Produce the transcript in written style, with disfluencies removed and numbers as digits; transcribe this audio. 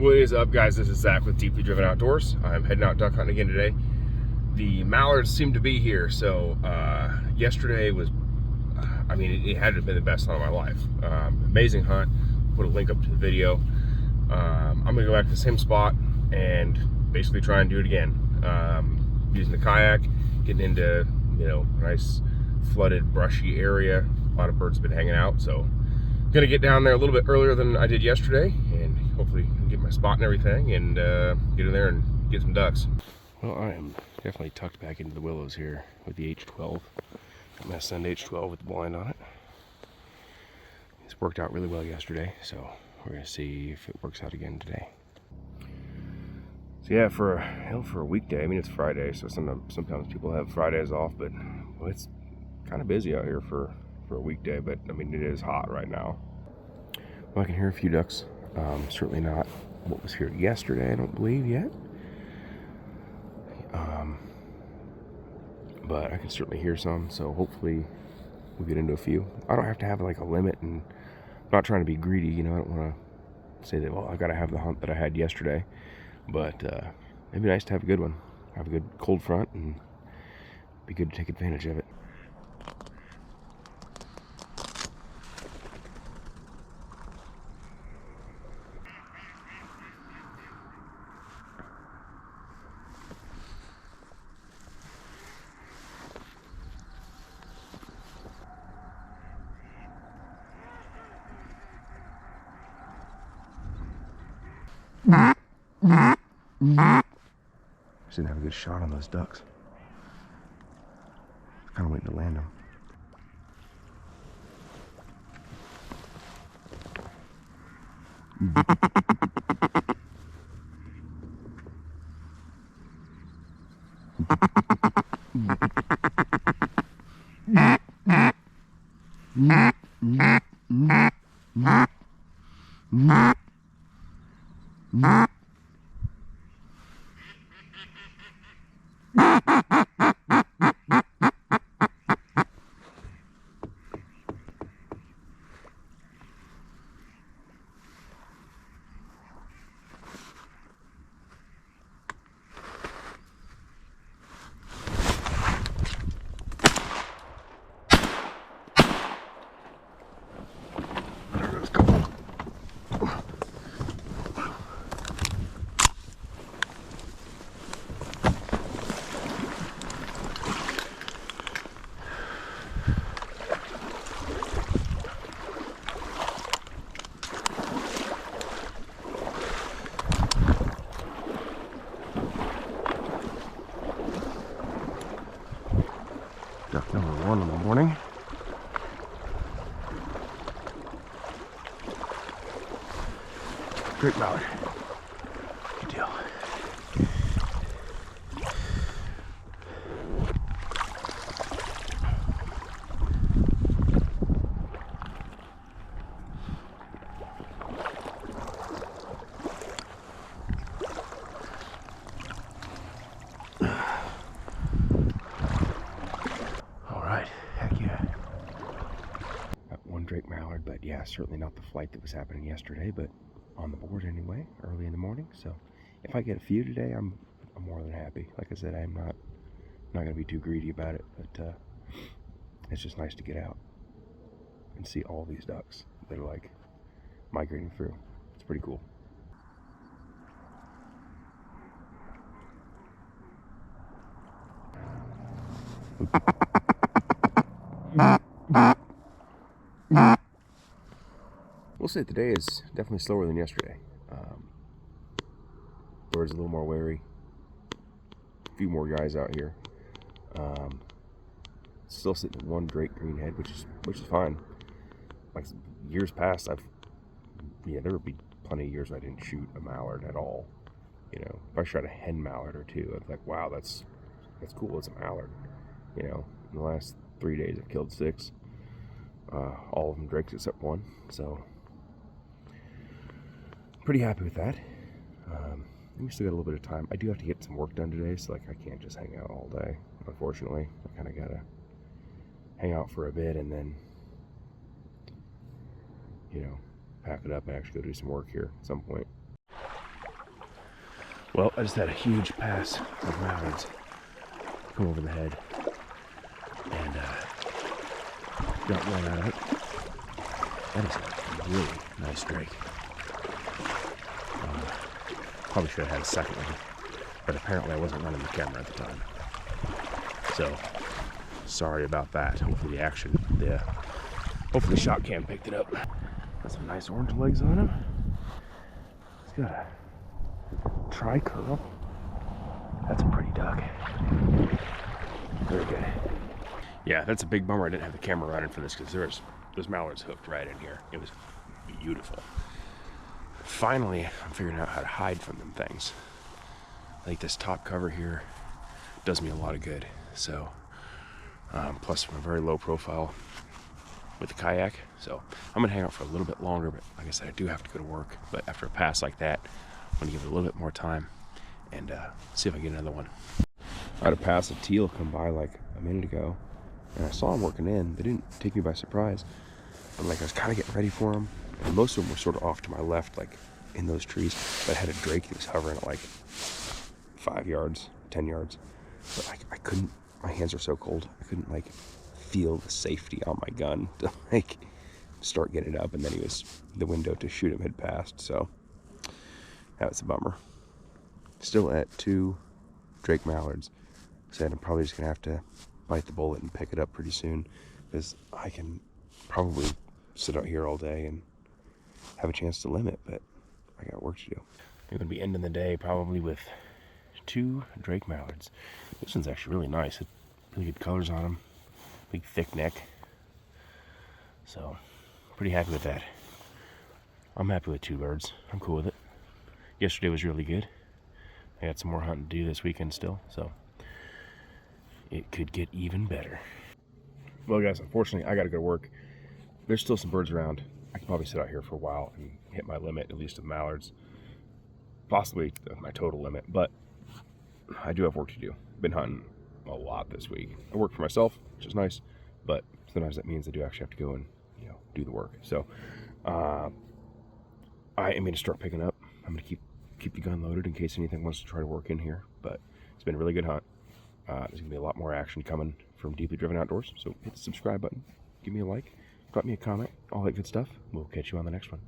What is up, guys? This is Zach with Deeply Driven Outdoors. I'm heading out duck hunting again today. The mallards seem to be here, so yesterday was, it had to have been the best hunt of my life. Amazing hunt. Put a link up to the video. I'm gonna go back to the same spot and basically try and do it again. Using the kayak, getting into nice flooded, brushy area. A lot of birds have been hanging out, so gonna get down there a little bit earlier than I did yesterday, and hopefully get my spot and everything, and get in there and get some ducks. Well, I am definitely tucked back into the willows here with the H12. Got my Ascend H12 with the blind on it. It's worked out really well yesterday, so we're gonna see if it works out again today. So yeah, for a weekday, it's Friday, so sometimes people have Fridays off, but well, it's kind of busy out here for a weekday, but it is hot right now. Well, I can hear a few ducks. Certainly not what was here yesterday, I don't believe yet. But I can certainly hear some, so hopefully we'll get into a few. I don't have to have like a limit, and I'm not trying to be greedy, I don't want to say that, well, I've got to have the hunt that I had yesterday, but it'd be nice to have a good one. Have a good cold front, and be good to take advantage of it. Just didn't have a good shot on those ducks. Kind of waiting to land them. Duck number one in the morning. Great mallard. Good deal. Drake mallard, but yeah, certainly not the flight that was happening yesterday, but on the board anyway, early in the morning. So if I get a few today, I'm more than happy. Like I said, I'm not gonna be too greedy about it, but it's just nice to get out and see all these ducks that are like migrating through. It's pretty cool. We'll say today is definitely slower than yesterday. Birds a little more wary. A few more guys out here. Still sitting at one Drake greenhead, which is fine. Like years past, there would be plenty of years I didn't shoot a mallard at all. If I shot a hen mallard or two, I'd be like, wow, that's cool. It's a mallard. In the last 3 days, I've killed 6. All of them Drakes except one. So pretty happy with that. We still got a little bit of time. I do have to get some work done today, so I can't just hang out all day, unfortunately. I kind of gotta hang out for a bit and then pack it up and actually go do some work here at some point. Well, I just had a huge pass of mallards come over the head and got one out of it. That is a really nice drake. Probably should have had a second one, but apparently I wasn't running the camera at the time. So, sorry about that. Hopefully hopefully the shot cam picked it up. Got some nice orange legs on him. He's got a tri-curl. That's a pretty duck. Very good. Yeah, that's a big bummer I didn't have the camera running for this, because those mallards hooked right in here. It was beautiful. Finally, I'm figuring out how to hide from them things. I think this top cover here does me a lot of good. So, plus from a very low profile with the kayak. So I'm gonna hang out for a little bit longer, but like I said, I do have to go to work. But after a pass like that, I'm gonna give it a little bit more time and see if I get another one. I had a pass of teal come by like a minute ago, and I saw them working in. They didn't take me by surprise, but like I was kind of getting ready for them, and most of them were sort of off to my left, like in those trees. But I had a drake that was hovering at like 5 yards, 10 yards. But I couldn't, my hands were so cold, I couldn't like feel the safety on my gun to like start getting it up, and then the window to shoot him had passed, so that was a bummer. Still at 2 drake mallards. Said I'm probably just gonna have to bite the bullet and pick it up pretty soon, because I can probably sit out here all day and have a chance to limit, but I got work to do. We're gonna be ending the day probably with 2 drake mallards. This one's actually really nice. Really good colors on him. Big thick neck. So pretty happy with that. I'm happy with 2 birds. I'm cool with it. Yesterday was really good. I got some more hunting to do this weekend still, so it could get even better. Well guys, unfortunately I gotta go to work. There's still some birds around. I can probably sit out here for a while and hit my limit, at least of mallards. Possibly my total limit, but I do have work to do. Been hunting a lot this week. I work for myself, which is nice, but sometimes that means I do actually have to go and do the work. So I am going to start picking up. I'm going to keep the gun loaded in case anything wants to try to work in here, but it's been a really good hunt. There's going to be a lot more action coming from Deeply Driven Outdoors, so hit the subscribe button, give me a like, drop me a comment, all that good stuff. We'll catch you on the next one.